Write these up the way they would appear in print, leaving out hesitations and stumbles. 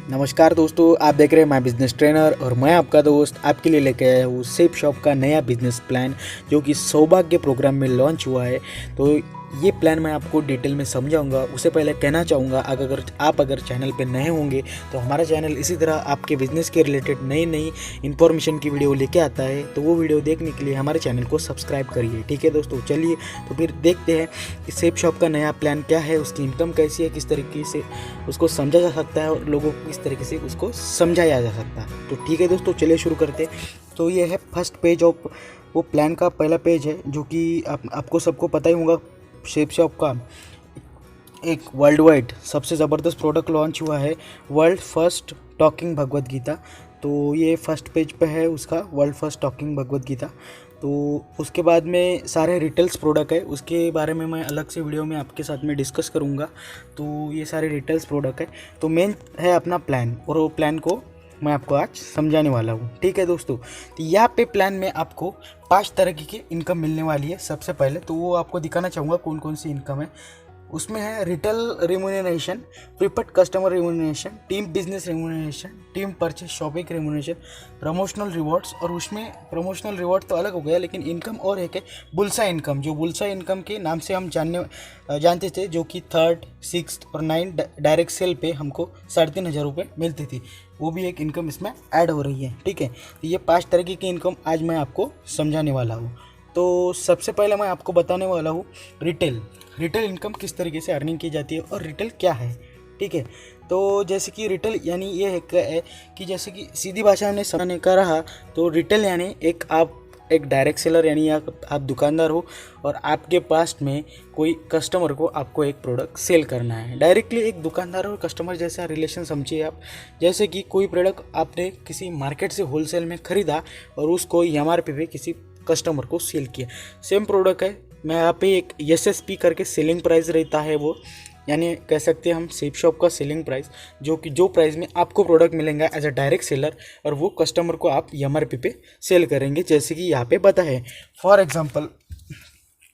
नमस्कार दोस्तों, आप देख रहे हैं माय बिजनेस ट्रेनर और मैं आपका दोस्त आपके लिए लेके आया हूँ सेफ शॉप का नया बिजनेस प्लान जो कि सौभाग्य प्रोग्राम में लॉन्च हुआ है। तो ये प्लान मैं आपको डिटेल में समझाऊंगा। उससे पहले कहना चाहूँगा, अगर चैनल पे नए होंगे तो हमारा चैनल इसी तरह आपके बिजनेस के रिलेटेड नई नई इन्फॉर्मेशन की वीडियो लेके आता है। तो वो वीडियो देखने के लिए हमारे चैनल को सब्सक्राइब करिए। ठीक है दोस्तों, चलिए तो फिर देखते हैं कि सेफ शॉप का नया प्लान क्या है, उसकी इनकम कैसी है, किस तरीके से उसको समझा जा सकता है और लोगों को किस तरीके से उसको समझाया जा सकता है। तो ठीक है दोस्तों, चलिए शुरू करते हैं। तो ये है फर्स्ट पेज ऑफ वो प्लान का पहला पेज है, जो कि आपको सबको पता ही होगा। सेफ शॉप का एक वर्ल्ड वाइड सबसे ज़बरदस्त प्रोडक्ट लॉन्च हुआ है, world first talking Bhagavad Gita. तो ये फर्स्ट पेज पे है उसका, world first talking Bhagavad Gita. तो उसके बाद में सारे रिटेल्स प्रोडक्ट है, उसके बारे में मैं अलग से वीडियो में आपके साथ में डिस्कस करूँगा। तो ये सारे रिटेल्स प्रोडक्ट है। तो मेन है अपना प्लान, और वो प्लान को मैं आपको आज समझाने वाला हूँ। ठीक है दोस्तों, तो यहाँ पे प्लान में आपको 5 तरह की इनकम मिलने वाली है। सबसे पहले तो वो आपको दिखाना चाहूँगा कौन कौन सी इनकम है। उसमें है retail remuneration, prepaid customer remuneration, team business remuneration, team purchase shopping remuneration, promotional rewards. और उसमें प्रमोशनल रिवॉर्ड तो अलग हो गया, लेकिन इनकम और एक है बुलसा इनकम, जो बुलसा इनकम के नाम से हम जानते थे, जो कि 3rd, 6th और 9th डायरेक्ट सेल पे हमको 3,500 रुपये मिलती थी। वो भी एक इनकम इसमें ऐड हो रही है। ठीक है, तो ये 5 तरीके की इनकम आज मैं आपको समझाने वाला हूँ। तो सबसे पहले मैं आपको बताने वाला हूँ रिटेल इनकम किस तरीके से अर्निंग की जाती है और रिटेल क्या है। ठीक है, तो जैसे कि रिटेल यानी ये है कि जैसे कि सीधी भाषा में समझने का रहा तो रिटेल यानी आप एक डायरेक्ट सेलर यानी आप दुकानदार हो और आपके पास में कोई कस्टमर को आपको एक प्रोडक्ट सेल करना है। डायरेक्टली एक दुकानदार और कस्टमर जैसा रिलेशन समझिए आप। जैसे कि कोई प्रोडक्ट आपने किसी मार्केट से होलसेल में ख़रीदा और उसको MRP पे किसी कस्टमर को सेल किया। सेम प्रोडक्ट है, मैं यहाँ पे एक SSP करके सेलिंग प्राइस रहता है वो, यानी कह सकते हैं हम सेफ शॉप का सेलिंग प्राइस, जो प्राइस में आपको प्रोडक्ट मिलेगा एज अ डायरेक्ट सेलर, और वो कस्टमर को आप MRP पे सेल करेंगे, जैसे कि यहाँ पे पता है। फॉर एग्जांपल,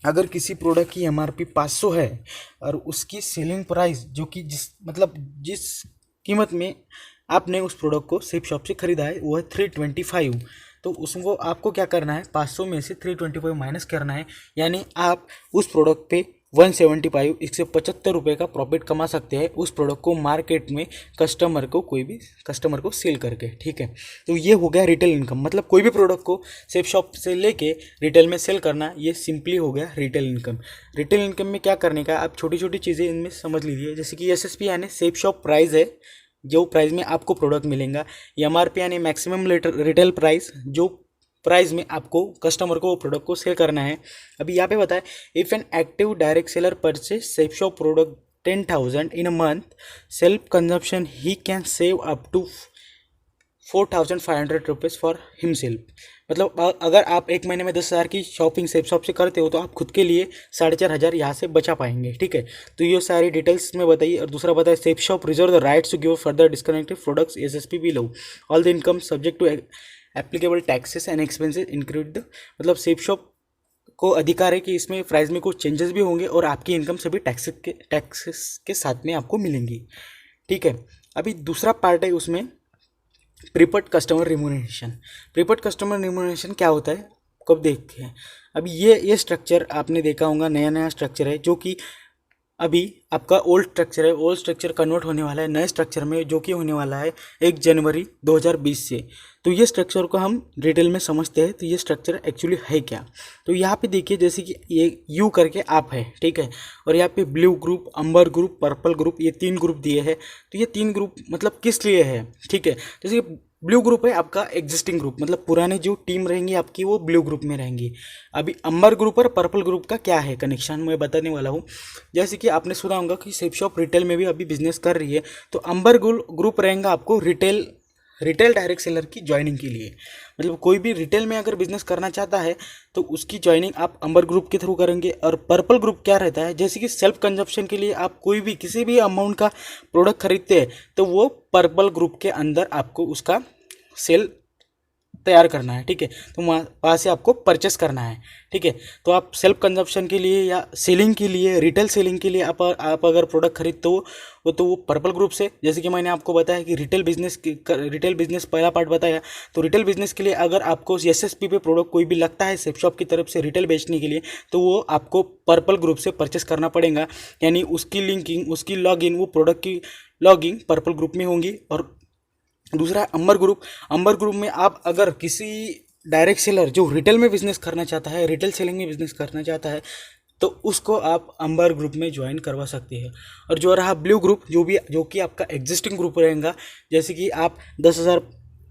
अगर किसी प्रोडक्ट की MRP 500 है और उसकी सेलिंग प्राइस जो कि जिस कीमत में आपने उस प्रोडक्ट को सेफ शॉप से ख़रीदा है वो है 325। तो उसको आपको क्या करना है, 500 में से 325 माइनस करना है, यानी आप उस प्रोडक्ट पे 175 175 रुपये का प्रॉफिट कमा सकते हैं उस प्रोडक्ट को मार्केट में कोई भी कस्टमर को सेल करके। ठीक है, तो ये हो गया रिटेल इनकम, मतलब कोई भी प्रोडक्ट को सेफ शॉप से लेके रिटेल में सेल करना, ये सिंपली हो गया रिटेल इनकम। रिटेल इनकम में क्या करने का, आप छोटी छोटी चीज़ें इनमें समझ लीजिए। जैसे कि SSP यानी सेफ शॉप प्राइस है, जो प्राइस में आपको प्रोडक्ट मिलेगा। MRP यानी मैक्सिमम रिटेल प्राइस, जो प्राइस में आपको कस्टमर को प्रोडक्ट को सेल करना है। अभी यहाँ पे बताएं, if an active direct seller purchase Safe Shop product 10,000 in a month, self consumption ही can save up to 4,500 rupees for himself. मतलब अगर आप एक महीने में 10,000 की शॉपिंग सेफ शॉप से करते हो तो आप खुद के लिए 4,500 यहाँ से बचा पाएंगे। ठीक है, तो ये सारी डिटेल्स में बताइए। और दूसरा बताइए, Safe Shop reserve the rights to give further disconnected products SSP below, all the income subject to applicable taxes and expenses include. मतलब सेफ शॉप को अधिकार है कि इसमें प्राइस में कुछ चेंजेस भी होंगे और आपकी इनकम सभी टैक्सेस के साथ में आपको मिलेंगी। ठीक है, अभी दूसरा पार्ट है उसमें prepaid customer remuneration. Prepaid customer remuneration क्या होता है, कब देखते हैं। अभी ये स्ट्रक्चर आपने देखा होगा, नया स्ट्रक्चर है, जो कि अभी आपका ओल्ड स्ट्रक्चर है। ओल्ड स्ट्रक्चर कन्वर्ट होने वाला है नए स्ट्रक्चर में, जो कि होने वाला है 1 जनवरी 2020 से। तो ये स्ट्रक्चर को हम डिटेल में समझते हैं। तो ये स्ट्रक्चर एक्चुअली है क्या, तो यहाँ पे देखिए, जैसे कि ये यू करके आप है, ठीक है, और यहाँ पे blue group, amber group, purple group, ये 3 ग्रुप दिए हैं। तो ये 3 ग्रुप मतलब किस लिए है, ठीक है। जैसे कि ब्लू ग्रुप है आपका एग्जिस्टिंग ग्रुप, मतलब पुराने जो टीम रहेंगी आपकी वो ब्लू ग्रुप में रहेंगी। अभी अंबर ग्रुप और पर्पल ग्रुप का क्या है कनेक्शन, मैं बताने वाला हूँ। जैसे कि आपने सुना होगा कि सेफ शॉप रिटेल में भी अभी बिजनेस कर रही है, तो अंबर ग्रुप रहेगा आपको रिटेल डायरेक्ट सेलर की ज्वाइनिंग के लिए। मतलब कोई भी रिटेल में अगर बिजनेस करना चाहता है तो उसकी ज्वाइनिंग आप अंबर ग्रुप के थ्रू करेंगे। और पर्पल ग्रुप क्या रहता है, जैसे कि सेल्फ कंजप्शन के लिए आप कोई भी किसी भी अमाउंट का प्रोडक्ट खरीदते हैं तो वो पर्पल ग्रुप के अंदर आपको उसका सेल तैयार करना है, ठीक है। तो वहाँ से आपको परचेस करना है, ठीक है। तो आप सेल्फ कंजप्शन के लिए या सेलिंग के लिए, रिटेल सेलिंग के लिए आप अगर प्रोडक्ट खरीदते हो वो पर्पल ग्रुप से, जैसे कि मैंने आपको बताया कि रिटेल बिजनेस पहला पार्ट बताया। तो रिटेल बिजनेस के लिए अगर आपको एसएसपी पे प्रोडक्ट कोई भी लगता है सेफ शॉप की तरफ से रिटेल बेचने के लिए, तो वो आपको पर्पल ग्रुप से परचेस करना पड़ेगा। यानी उसकी लिंकिंग, उसकी लॉगिन, वो प्रोडक्ट की लॉगिंग पर्पल ग्रुप में होंगी। और दूसरा है अंबर ग्रुप में आप अगर किसी डायरेक्ट सेलर जो रिटेल में बिजनेस करना चाहता है, रिटेल सेलिंग में बिजनेस करना चाहता है, तो उसको आप अंबर ग्रुप में ज्वाइन करवा सकते हैं। और जो रहा ब्लू ग्रुप, जो कि आपका एग्जिस्टिंग ग्रुप रहेगा, जैसे कि आप 10,000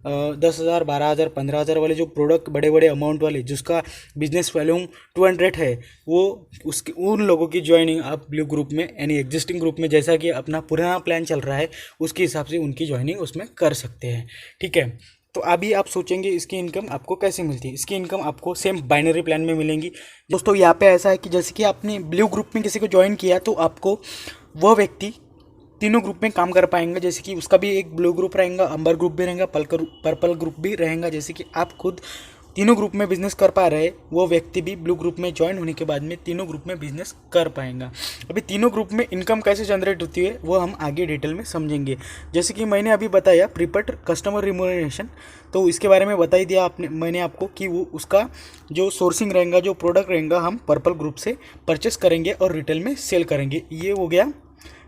12,000 15,000 वाले जो प्रोडक्ट बड़े बड़े अमाउंट वाले जिसका बिजनेस वॉल्यूम 200 है, वो उसके उन लोगों की ज्वाइनिंग आप ब्लू ग्रुप में यानी एग्जिस्टिंग ग्रुप में, जैसा कि अपना पुराना प्लान चल रहा है उसके हिसाब से उनकी ज्वाइनिंग उसमें कर सकते हैं, ठीक है। तो अभी आप सोचेंगे इसकी इनकम आपको कैसे मिलती है। इसकी इनकम आपको सेम बाइनरी प्लान में मिलेंगी दोस्तों। यहाँ पे ऐसा है कि जैसे कि आपने ब्लू ग्रुप में किसी को ज्वाइन किया, तो आपको वह व्यक्ति तीनों ग्रुप में काम कर पाएंगे। जैसे कि उसका भी एक ब्लू ग्रुप रहेगा, अंबर ग्रुप भी रहेगा, पर्पल ग्रुप भी रहेगा। जैसे कि आप खुद तीनों ग्रुप में बिजनेस कर पा रहे, वो व्यक्ति भी ब्लू ग्रुप में ज्वाइन होने के बाद में तीनों ग्रुप में बिजनेस कर पाएगा। अभी तीनों ग्रुप में इनकम कैसे जनरेट होती है वो हम आगे डिटेल में समझेंगे। जैसे कि मैंने अभी बताया प्रीपेड कस्टमर रिम्यूनरेशन, तो इसके बारे में बता ही दिया मैंने आपको कि वो उसका जो सोर्सिंग रहेगा, जो प्रोडक्ट रहेगा, हम पर्पल ग्रुप से परचेस करेंगे और रिटेल में सेल करेंगे। ये हो गया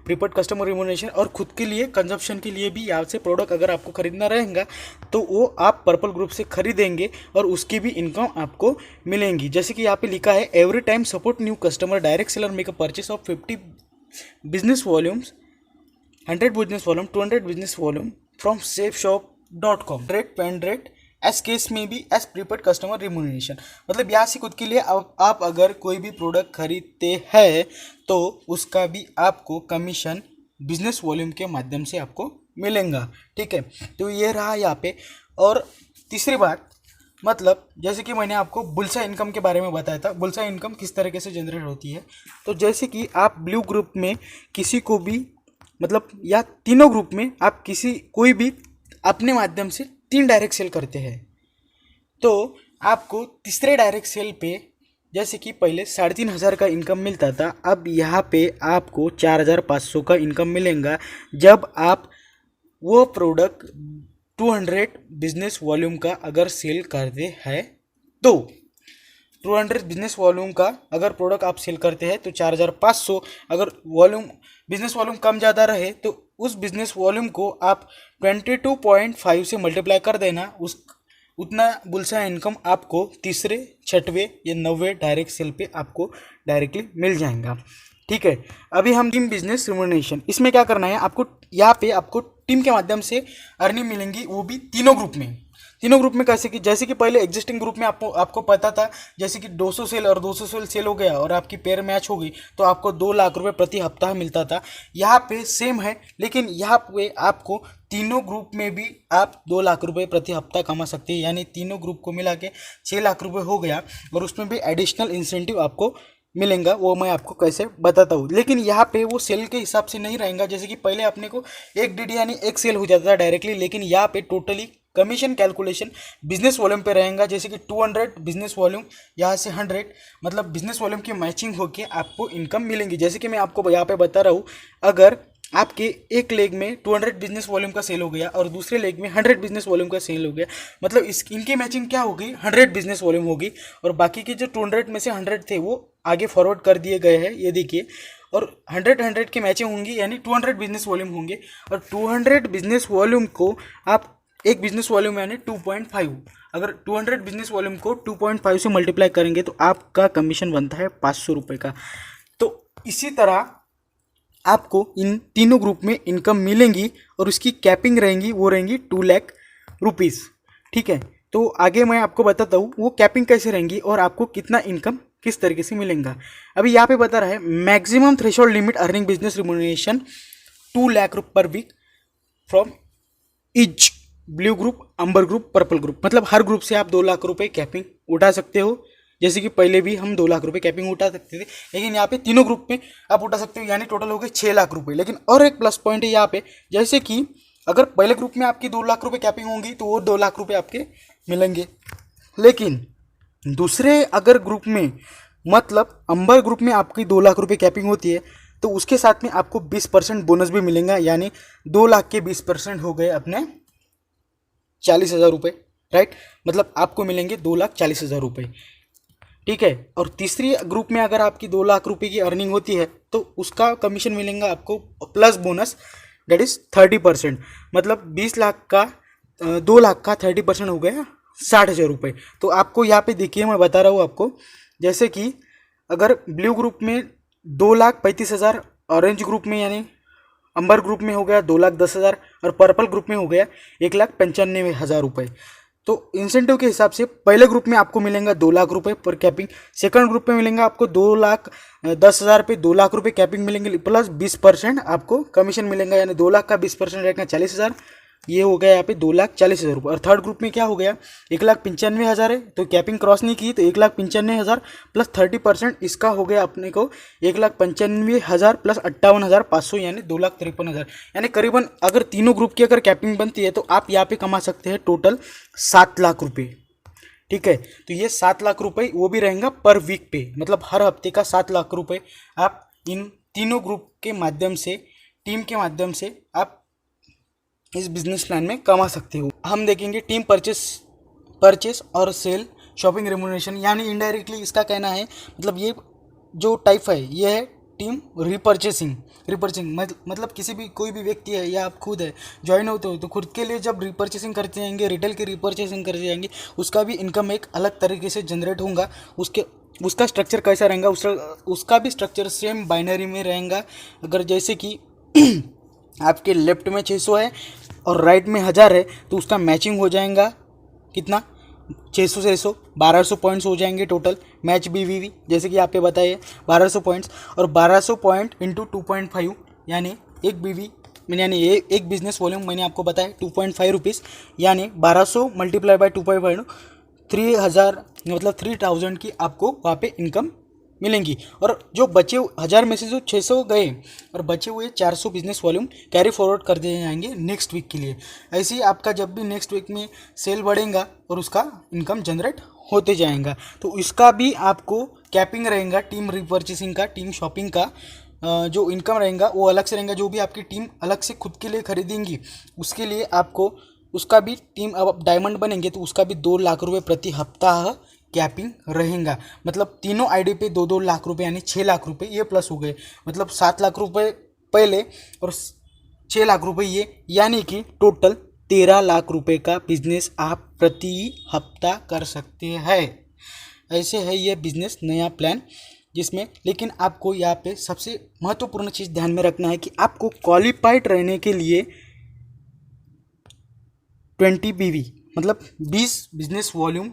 प्रीपेड कस्टमर रिम्यूनरेशन। और खुद के लिए कंजप्शन के लिए भी यहाँ से प्रोडक्ट अगर आपको खरीदना रहेगा तो वो आप पर्पल ग्रुप से खरीदेंगे और उसकी भी इनकम आपको मिलेंगी। जैसे कि यहाँ पे लिखा है every time support new customer direct seller make a purchase of 50 business volumes 100 business volume 200 business volume from safeshop.com rate S case में भी एस प्रीपेड कस्टमर रिम्यूनरेशन। मतलब यहाँ से खुद के लिए आप अगर कोई भी प्रोडक्ट खरीदते हैं तो उसका भी आपको कमीशन बिजनेस वॉल्यूम के माध्यम से आपको मिलेगा, ठीक है। तो ये रहा यहाँ पे। और तीसरी बात, मतलब जैसे कि मैंने आपको बुलसा इनकम के बारे में बताया था, बुलसा इनकम किस तरीके से जनरेट होती है। तो जैसे कि आप ब्लू ग्रुप में किसी को भी, मतलब या तीनों ग्रुप में आप कोई भी अपने माध्यम से 3 डायरेक्ट सेल करते हैं, तो आपको तीसरे डायरेक्ट सेल पे, जैसे कि पहले 3,500 का इनकम मिलता था, अब यहाँ पे आपको 4,500 का इनकम मिलेगा जब आप वो प्रोडक्ट 200 बिजनेस वॉल्यूम का अगर सेल करते हैं। तो 200 बिजनेस वॉल्यूम का अगर प्रोडक्ट आप सेल करते हैं तो 4,500, अगर बिजनेस वॉल्यूम कम ज़्यादा रहे तो उस बिजनेस वॉल्यूम को आप 22.5 से मल्टीप्लाई कर देना, उतना बुलसा इनकम आपको तीसरे, छठवें या 9वें डायरेक्ट सेल पे आपको डायरेक्टली मिल जाएगा, ठीक है। अभी हम टीम बिजनेस रिम्यूनरेशन, इसमें क्या करना है आपको, यहाँ पे आपको टीम के माध्यम से अर्निंग मिलेंगी, वो भी तीनों ग्रुप में कैसे कि जैसे कि पहले एग्जिस्टिंग ग्रुप में आपको पता था, जैसे कि 200 सेल और 200 सेल सेल हो गया और आपकी पेयर मैच हो गई तो आपको 2 लाख रुपए प्रति हफ्ता मिलता था। यहाँ पे सेम है, लेकिन यहाँ पे आपको तीनों ग्रुप में भी आप 2 लाख रुपए प्रति हफ्ता कमा सकते हैं। यानी तीनों ग्रुप को मिला के 6 लाख रुपए हो गया और उसमें भी एडिशनल इंसेंटिव आपको मिलेगा, वो मैं आपको कैसे बताता हूँ। लेकिन यहाँ पे वो सेल के हिसाब से नहीं रहेगा, जैसे कि पहले अपने को एक डीडी यानी एक सेल हो जाता था डायरेक्टली, लेकिन यहाँ पे totally commission calculation business volume पे रहेगा। जैसे कि 200 बिजनेस वॉल्यूम, यहाँ से 100, मतलब बिजनेस वॉल्यूम की मैचिंग होके आपको इनकम मिलेंगी। जैसे कि मैं आपको यहाँ पे बता रहा हूँ, अगर आपके एक लेग में 200 बिजनेस वॉल्यूम का सेल हो गया और दूसरे लेग में 100 बिजनेस वॉल्यूम का सेल हो गया, मतलब इनकी मैचिंग क्या होगी, 100 बिजनेस वॉल्यूम होगी और बाकी के जो 200 में से 100 थे वो आगे फॉरवर्ड कर दिए गए हैं, ये देखिए। और 100 की मैचिंग होंगी यानी 200 बिजनेस वॉल्यूम होंगे और 200 बिजनेस वॉल्यूम को आप एक बिजनेस वॉल्यूम यानी 2.5, अगर 200 बिजनेस वॉल्यूम को 2.5 से मल्टीप्लाई करेंगे तो आपका कमीशन बनता है 500 रुपये का। तो इसी तरह आपको इन तीनों ग्रुप में इनकम मिलेंगी और उसकी कैपिंग रहेंगी, वो रहेंगी 2 लाख रुपीज़, ठीक है। तो आगे मैं आपको बताता हूँ वो कैपिंग कैसे रहेंगी और आपको कितना इनकम किस तरीके से मिलेगा। अभी यहाँ पे बता रहा है maximum threshold limit earning business remuneration 2 lakh per week from each blue group, amber group, purple group. मतलब हर ग्रुप से आप 2 लाख रुपए कैपिंग उठा सकते हो। जैसे कि पहले भी हम 2 लाख रुपए कैपिंग उठा सकते थे, लेकिन यहाँ पे तीनों ग्रुप में आप उठा सकते हो, यानी टोटल हो गए 6 लाख रुपए। लेकिन और एक प्लस पॉइंट है यहाँ पे, जैसे कि अगर पहले ग्रुप में आपकी 2 लाख रुपए कैपिंग होंगी तो वो 2 लाख रुपए आपके मिलेंगे। लेकिन दूसरे अगर ग्रुप में, मतलब अंबर ग्रुप में आपकी 2 लाख रुपए कैपिंग होती है, तो उसके साथ में आपको 20% बोनस भी मिलेगा, यानी 2 लाख के 20% हो गए अपने 40,000 रुपये, राइट। मतलब आपको मिलेंगे 2,40,000 रुपये, ठीक है। और तीसरी ग्रुप में अगर आपकी 2 लाख रुपए की अर्निंग होती है तो उसका कमीशन मिलेगा आपको प्लस बोनस, दैट इज 30%। मतलब 20 लाख का 2 लाख का 30% हो गया 60,000 रुपये। तो आपको यहाँ पे देखिए, मैं बता रहा हूँ आपको, जैसे कि अगर ब्लू ग्रुप में 2,35,000, ऑरेंज ग्रुप में यानी अंबर ग्रुप में हो गया 2,10,000 और पर्पल ग्रुप में हो गया 1,95,000 रुपये। तो इंसेंटिव के हिसाब से पहले ग्रुप में आपको मिलेगा 2 लाख रुपए पर कैपिंग, सेकंड ग्रुप में मिलेंगे आपको 2,10,000 पे 2 लाख रुपए कैपिंग मिलेंगे, प्लस 20% आपको कमीशन मिलेगा, यानी 2 लाख का 20% रहेगा 40,000, ये हो गया यहाँ पे 2,40,000 रुपये। और थर्ड ग्रुप में क्या हो गया 1,95,000 है, तो कैपिंग क्रॉस नहीं की तो 1,95,000 प्लस 30%, इसका हो गया अपने को 1,95,000 प्लस 58,500 यानी 2,53,000, यानी करीबन अगर तीनों ग्रुप की अगर कैपिंग बनती है तो आप यहाँ पे कमा सकते हैं टोटल 7 लाख रुपये, ठीक है। तो ये 7 लाख रुपये वो भी रहेगा पर वीक पे, मतलब हर हफ्ते का 7 लाख रुपये आप इन तीनों ग्रुप के माध्यम से, टीम के माध्यम से आप इस बिजनेस प्लान में कमा सकते हो। हम देखेंगे टीम परचेस और सेल शॉपिंग रेम्यूनरेशन, यानी इनडायरेक्टली इसका कहना है, मतलब ये जो टाइप है ये है टीम रिपर्चेसिंग। मतलब किसी भी कोई भी व्यक्ति है या आप खुद है ज्वाइन होते हो तो खुद के लिए जब रिपर्चेसिंग करते जाएंगे, रिटेल की रिपर्चेसिंग करते जाएंगे, उसका भी इनकम एक अलग तरीके से जनरेट होगा। उसका स्ट्रक्चर कैसा रहेगा, उसका भी स्ट्रक्चर सेम बाइनरी में रहेगा। अगर जैसे कि आपके लेफ्ट में 600 है और राइट में 1000 है तो उसका मैचिंग हो जाएगा कितना, 600 से 100 1200 पॉइंट्स हो जाएंगे टोटल मैच BVV, जैसे कि आप पे बताइए 1200 पॉइंट्स, और 1200 पॉइंट इंटू 2.5 यानी एक BV यानी एक बिजनेस वॉल्यूम मैंने आपको बताया 2.5 रुपीज़, यानी 1200 मल्टीप्लाई बाय 2.5 3000, मतलब 3000 की आपको वहाँ पे इनकम मिलेंगी। और जो बचे 1000 में से जो 600 गए और बचे हुए 400 बिजनेस वॉल्यूम कैरी फॉरवर्ड कर दिए जाएंगे नेक्स्ट वीक के लिए। ऐसे ही आपका जब भी नेक्स्ट वीक में सेल बढ़ेगा और उसका इनकम जनरेट होते जाएगा, तो इसका भी आपको कैपिंग रहेगा, टीम रिपर्चेसिंग का, टीम शॉपिंग का जो इनकम रहेगा वो अलग से रहेगा। जो भी आपकी टीम अलग से खुद के लिए खरीदेंगी उसके लिए आपको उसका भी टीम, अब आप डायमंड बनेंगे तो उसका भी 2 लाख रुपये प्रति हफ्ता कैपिंग रहेगा। मतलब तीनों आईडी पे 2-2 लाख रुपए यानी 6 लाख रुपए ये प्लस हो गए, मतलब 7 लाख रुपए पहले और 6 लाख रुपए ये, यानी कि टोटल 13 लाख रुपए का बिजनेस आप प्रति हफ्ता कर सकते हैं। ऐसे है ये बिजनेस नया प्लान, जिसमें लेकिन आपको यहाँ पे सबसे महत्वपूर्ण चीज़ ध्यान में रखना है कि आपको क्वालिफाइड रहने के लिए 20 BV मतलब 20 बिजनेस वॉल्यूम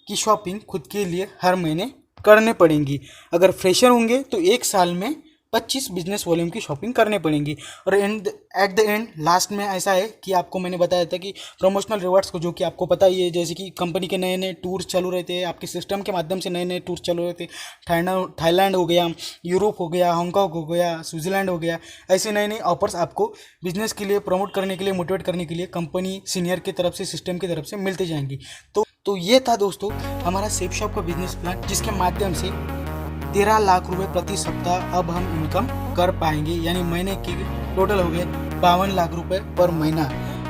की शॉपिंग खुद के लिए हर महीने करने पड़ेंगी। अगर फ्रेशर होंगे तो 1 साल में 25 बिजनेस वॉल्यूम की शॉपिंग करने पड़ेंगी। और एट द एंड लास्ट में ऐसा है कि आपको मैंने बताया था कि प्रमोशनल रिवार्ड्स को, जो कि आपको पता ही है, जैसे कि कंपनी के नए नए टूर्स चालू रहते हैं, आपके सिस्टम के माध्यम से नए नए टूर्स चालू रहते हैं, थाईलैंड हो गया, यूरोप हो गया, हांगकॉन्ग हो गया, स्विट्ज़रलैंड हो गया, ऐसे नए नए ऑफर्स आपको बिजनेस के लिए प्रमोट करने के लिए, मोटिवेट करने के लिए कंपनी सीनियर की तरफ से, सिस्टम की तरफ से मिलते जाएंगी। तो ये था दोस्तों हमारा सेफ शॉप का बिजनेस प्लान, जिसके माध्यम से 13 लाख रुपए प्रति सप्ताह अब हम इनकम कर पाएंगे, यानी महीने की टोटल हो गए 52 लाख रुपए पर महीना।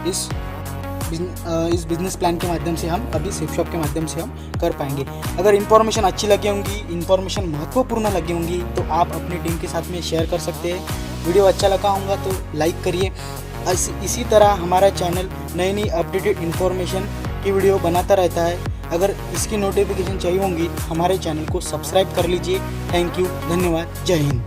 इस बिजनेस प्लान के माध्यम से हम अभी सेफ शॉप के माध्यम से हम कर पाएंगे। अगर इन्फॉर्मेशन अच्छी लगी होंगी, इन्फॉर्मेशन महत्वपूर्ण लगी होंगी तो आप अपनी टीम के साथ में शेयर कर सकते हैं। वीडियो अच्छा लगा होगा तो लाइक करिए। इसी तरह हमारा चैनल नई नई अपडेटेड इन्फॉर्मेशन की वीडियो बनाता रहता है। अगर इसकी नोटिफिकेशन चाहिए होंगी हमारे चैनल को सब्सक्राइब कर लीजिए। थैंक यू, धन्यवाद, जय हिंद।